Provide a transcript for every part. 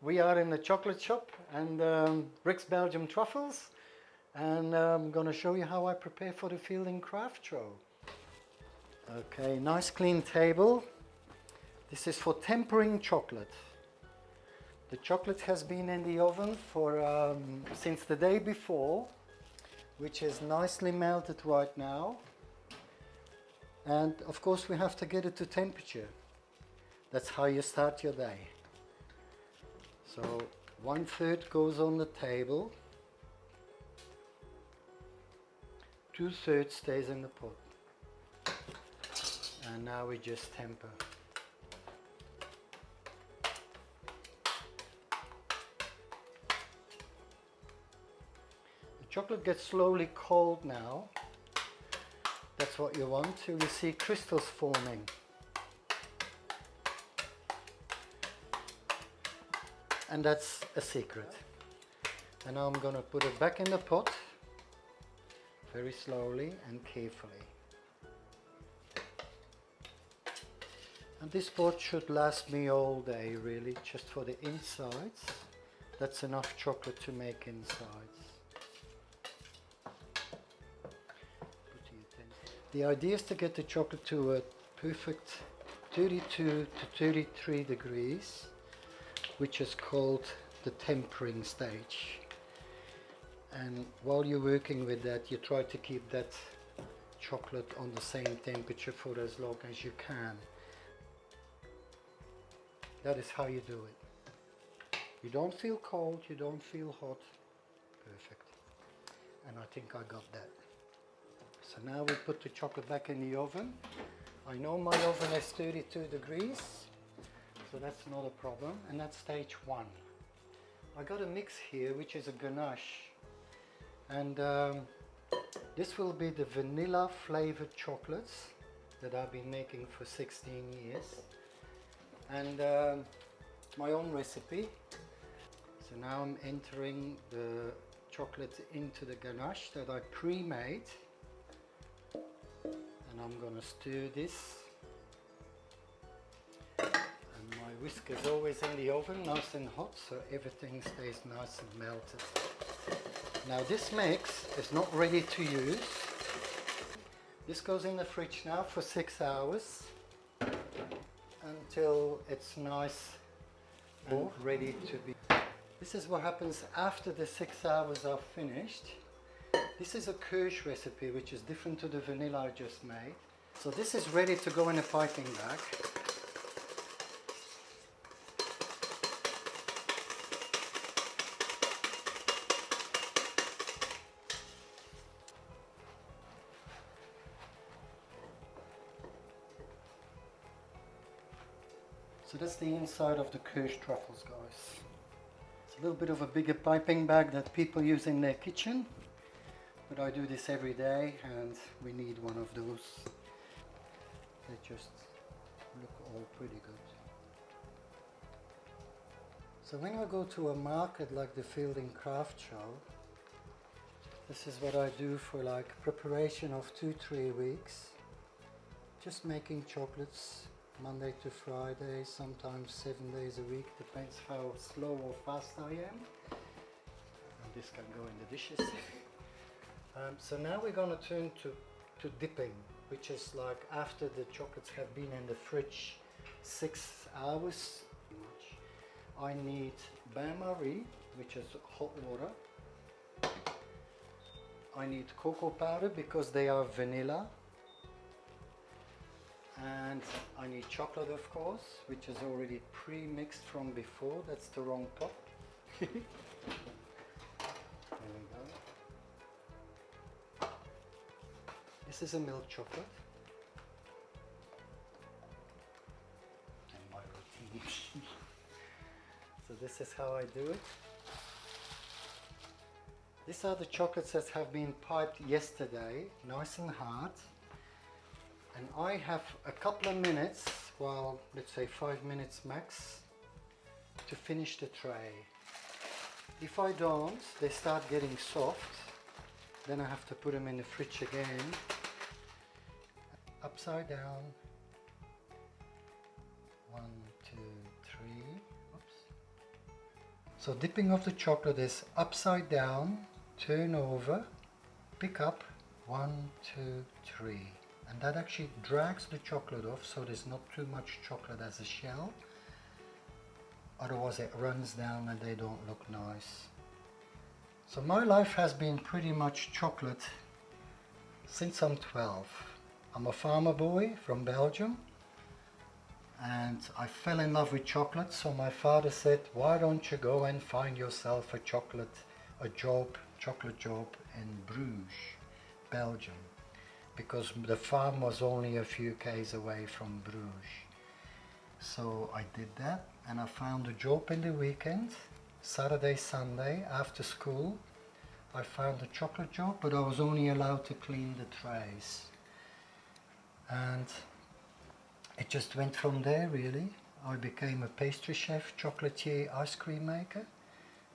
We are in the chocolate shop and Belgium truffles, and I'm going to show you how I prepare for the field and craft show. Okay, nice clean table. This is for tempering chocolate. The chocolate has been in the oven for since the day before, which is nicely melted right now. And of course we have to get it to temperature. That's how you start your day. So 1/3 goes on the table, 2/3 stays in the pot. And now we just temper. The chocolate gets slowly cold now. That's what you want till you see crystals forming. And that's a secret. And now I'm going to put it back in the pot very slowly and carefully. And this pot should last me all day, really, just for the insides. That's enough chocolate to make insides. The idea is to get the chocolate to a perfect 32 to 33 degrees, which is called the tempering stage. And while you're working with that, you try to keep that chocolate on the same temperature for as long as you can. That is how you do it. You don't feel cold, you don't feel hot. Perfect. And I think I got that. So now we put the chocolate back in the oven. I know my oven is 32 degrees. So that's not a problem, and that's stage 1. I got a mix here which is a ganache, and this will be the vanilla flavored chocolates that I've been making for 16 years, and it's my own recipe. So now I'm entering the chocolate into the ganache that I pre-made, and I'm gonna stir this. My whisk is always in the oven, nice and hot, so everything stays nice and melted. Now this mix is not ready to use. This goes in the fridge now for 6 hours until it's nice and ready to be. This is what happens after the 6 hours are finished. This is a kirsch recipe, which is different to the vanilla I just made. So this is ready to go in a piping bag. So that's the inside of the kirsch truffles, guys. It's a little bit of a bigger piping bag that people use in their kitchen, but I do this every day and we need one of those. They just look all pretty good. So when I go to a market like the Field and Craft Show, this is what I do for like preparation of 2-3 weeks. Just making chocolates Monday to Friday, sometimes 7 days a week, depends how slow or fast I am. And this can go in the dishes. So now we're going to turn to dipping, which is like after the chocolates have been in the fridge 6 hours. I need bain-marie, which is hot water. I need cocoa powder because they are vanilla. And I need chocolate, of course, which is already pre-mixed from before. That's the wrong pot. There we go. This is a milk chocolate. And my routine. So this is how I do it. These are the chocolates that have been piped yesterday, nice and hard. And I have a couple of minutes, well, let's say 5 minutes max, to finish the tray. If I don't, they start getting soft. Then I have to put them in the fridge again. Upside down. 1, 2, 3. Oops. So dipping of the chocolate is upside down, turn over, pick up, 1, 2, 3. And that actually drags the chocolate off, so there's not too much chocolate as a shell. Otherwise it runs down and they don't look nice. So my life has been pretty much chocolate since I'm 12. I'm a farmer boy from Belgium, and I fell in love with chocolate, so my father said, why don't you go and find yourself a chocolate job in Bruges, Belgium, because the farm was only a few k's away from Bruges. So I did that, and I found a job in the weekend, Saturday, Sunday, after school. I found a chocolate job, but I was only allowed to clean the trays. And it just went from there, really. I became a pastry chef, chocolatier, ice cream maker,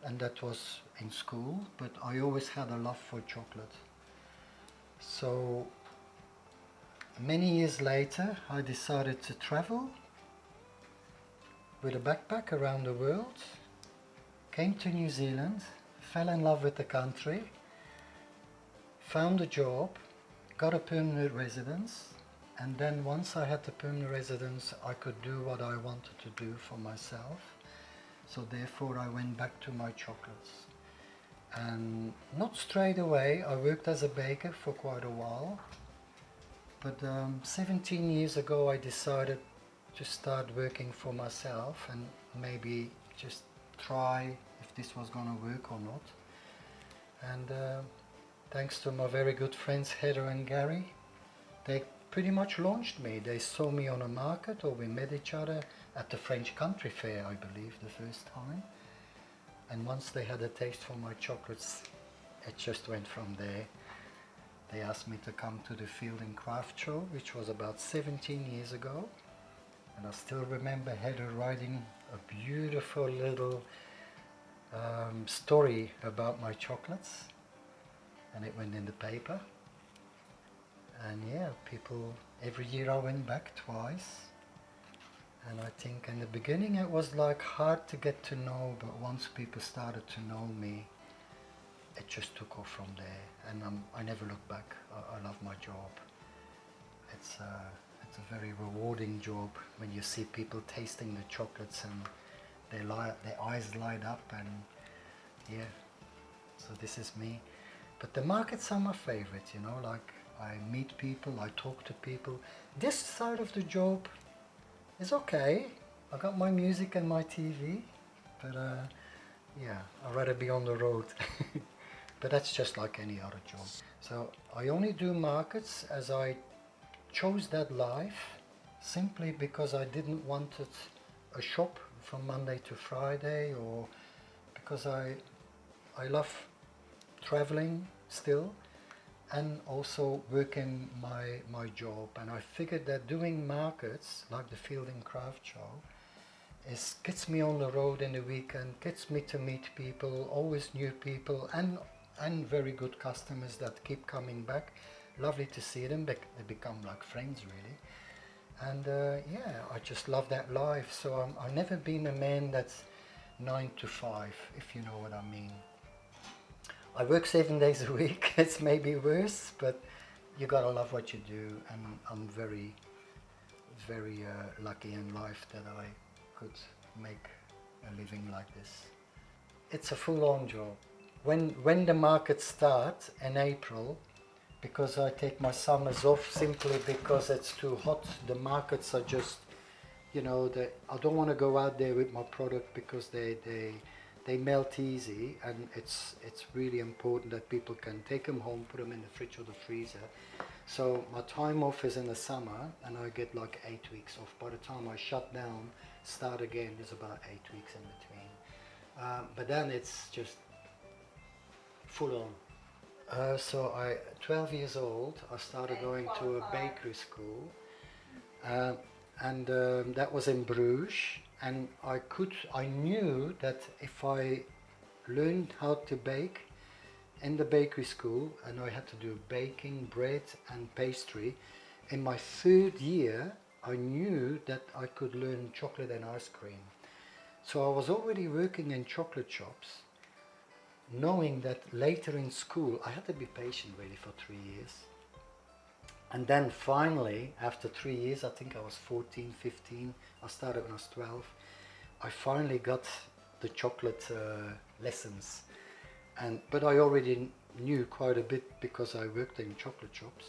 and that was in school, but I always had a love for chocolate. So many years later, I decided to travel with a backpack around the world, came to New Zealand, fell in love with the country, found a job, got a permanent residence, and then once I had the permanent residence, I could do what I wanted to do for myself. So therefore I went back to my chocolates. And not straight away, I worked as a baker for quite a while, but 17 years ago I decided to start working for myself and maybe just try if this was going to work or not. And thanks to my very good friends Heather and Gary, they pretty much launched me. They saw me on a market, or we met each other at the French country fair, I believe, the first time. And once they had a taste for my chocolates, it just went from there. They asked me to come to the Field and Craft Show, which was about 17 years ago. And I still remember Heather writing a beautiful little story about my chocolates, and it went in the paper. And yeah, people, every year I went back twice. And I think in the beginning it was like hard to get to know, but once people started to know me, it just took off from there. And I never look back. I love my job. It's a very rewarding job when you see people tasting the chocolates and their eyes light up, and yeah, so this is me. But the markets are my favorite, you know, like I meet people, I talk to people. This side of the job is okay. I got my music and my TV, but yeah, I'd rather be on the road. But that's just like any other job. So I only do markets as I chose that life simply because I didn't want a shop from Monday to Friday, or because I love traveling still and also working my job, and I figured that doing markets like the Field and Craft Show gets me on the road in the weekend, gets me to meet people, always new people, and very good customers that keep coming back. Lovely to see them, they become like friends really. And yeah, I just love that life. So I've never been a man that's 9 to 5, if you know what I mean. I work 7 days a week. It's maybe worse, but you gotta love what you do, and I'm very, very lucky in life that I could make a living like this. It's a full-on job. When the markets start in April, because I take my summers off simply because it's too hot, the markets are just, you know, I don't want to go out there with my product because they melt easy, and it's really important that people can take them home, put them in the fridge or the freezer. So my time off is in the summer, and I get like 8 weeks off. By the time I shut down, start again, there's about 8 weeks in between. But then it's just full on. So 12 years old, I started going to a bakery school, and that was in Bruges. And I knew that if I learned how to bake in the bakery school, and I had to do baking, bread and pastry, in my 3rd year I knew that I could learn chocolate and ice cream. So I was already working in chocolate shops, knowing that later in school, I had to be patient really for 3 years. And then finally, after 3 years, I think I was 14, 15, I started when I was 12, I finally got the chocolate lessons. But I already knew quite a bit because I worked in chocolate shops.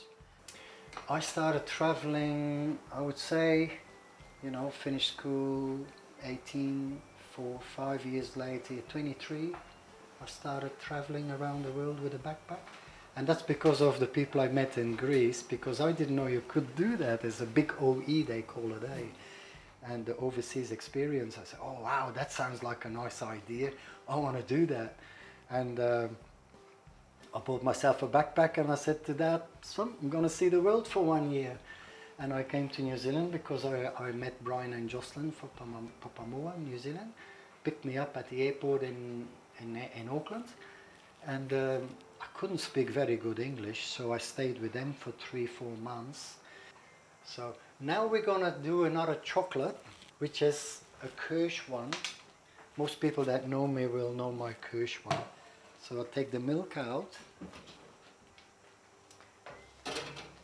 I started traveling, I would say, you know, finished school 18, 5 years later, 23, I started traveling around the world with a backpack. And that's because of the people I met in Greece, because I didn't know you could do that. There's a big OE, they call it, and the overseas experience. I said, oh wow, that sounds like a nice idea. I want to do that. And I bought myself a backpack and I said to Dad, son, I'm going to see the world for 1 year. And I came to New Zealand because I met Brian and Jocelyn from Papamoa, New Zealand. Picked me up at the airport in Auckland. And I couldn't speak very good English, so I stayed with them for 3-4 months. So now we're going to do another chocolate, which is a Kirsch one. Most people that know me will know my Kirsch one. So I'll take the milk out.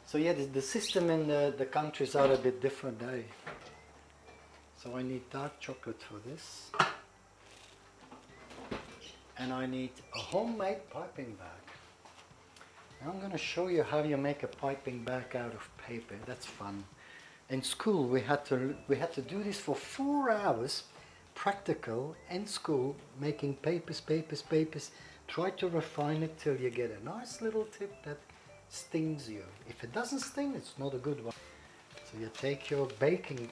So yeah, the system in the countries are a bit different, eh? So I need dark chocolate for this. And I need a homemade piping bag. Now I'm going to show you how you make a piping bag out of paper. That's fun. In school we had to do this for 4 hours, practical, in school, making papers. Try to refine it till you get a nice little tip that stings you. If it doesn't sting, it's not a good one. So you take your baking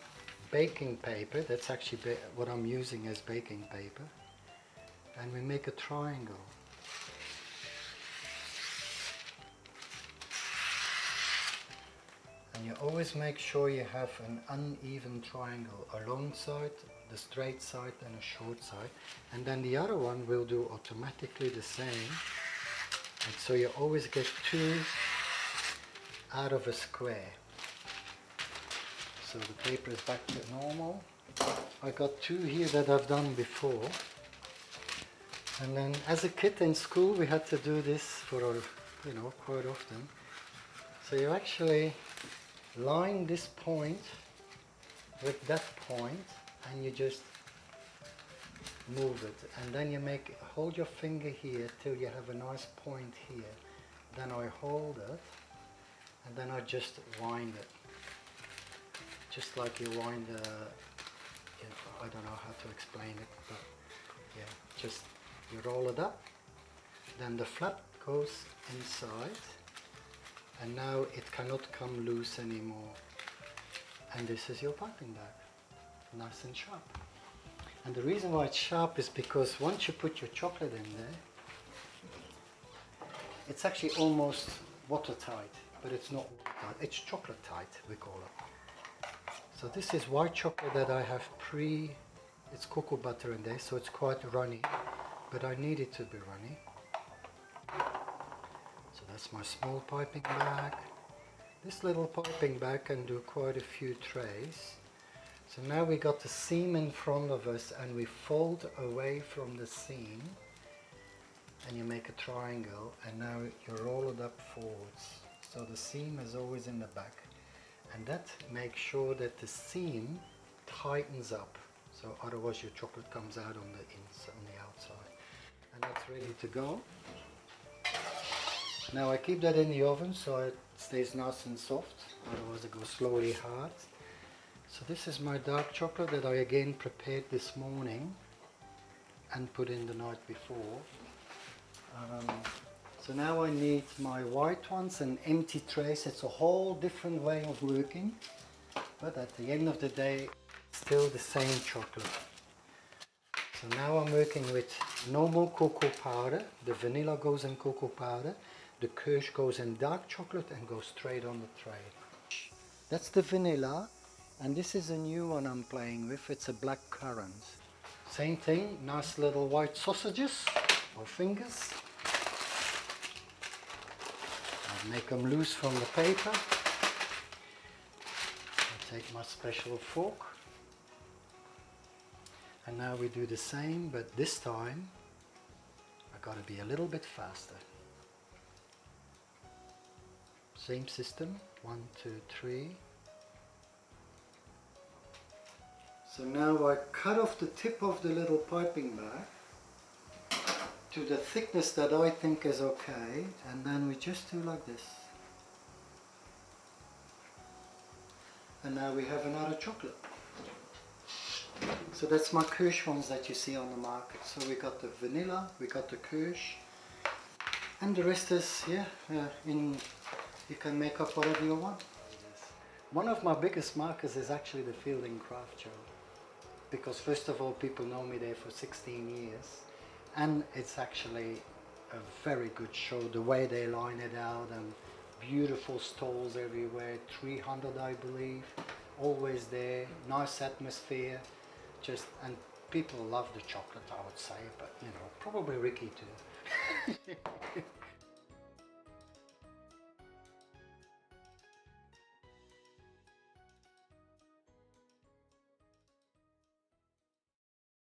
paper, that's actually what I'm using as baking paper, and we make a triangle. And you always make sure you have an uneven triangle, a long side, the straight side and a short side, and then the other one will do automatically the same. And so you always get 2 out of a square. So the paper is back to normal. I got 2 here that I've done before. And then as a kid in school we had to do this for, you know, quite often. So you actually line this point with that point and you just move it, and then you hold your finger here till you have a nice point here. Then I hold it and then I just wind it, just like you wind I don't know how to explain it, but yeah, just you roll it up, then the flap goes inside, and now it cannot come loose anymore. And this is your piping bag, nice and sharp. And the reason why it's sharp is because once you put your chocolate in there, it's actually almost watertight, but it's not watertight, it's chocolate tight, we call it. So this is white chocolate that I have it's cocoa butter in there, so it's quite runny, but I need it to be runny. So that's my small piping bag. This little piping bag can do quite a few trays. So now we got the seam in front of us and we fold away from the seam and you make a triangle, and now you roll it up forwards. So the seam is always in the back, and that makes sure that the seam tightens up. So otherwise your chocolate comes out on the outside. And that's ready to go. Now I keep that in the oven so it stays nice and soft, otherwise it goes slowly hard. So this is my dark chocolate that I again prepared this morning and put in the night before. So now I need my white ones and empty trays. It's a whole different way of working, but at the end of the day, still the same chocolate. So now I'm working with no more cocoa powder. The vanilla goes in cocoa powder. The Kirsch goes in dark chocolate and goes straight on the tray. That's the vanilla, and this is a new one I'm playing with. It's a black currant. Same thing, nice little white sausages or fingers. I'll make them loose from the paper. I'll take my special fork. And now we do the same, but this time I gotta be a little bit faster. Same system, 1, 2, 3. So now I cut off the tip of the little piping bag to the thickness that I think is okay, and then we just do like this. And now we have another chocolate. So that's my Kirsch ones that you see on the market. So we got the vanilla, we got the Kirsch, and the rest is, yeah, you can make up whatever you want. One of my biggest markers is actually the Field and Craft show. Because first of all, people know me there for 16 years. And it's actually a very good show. The way they line it out, and beautiful stalls everywhere, 300 I believe, always there, nice atmosphere, and people love the chocolate, I would say, but you know, probably Ricky too.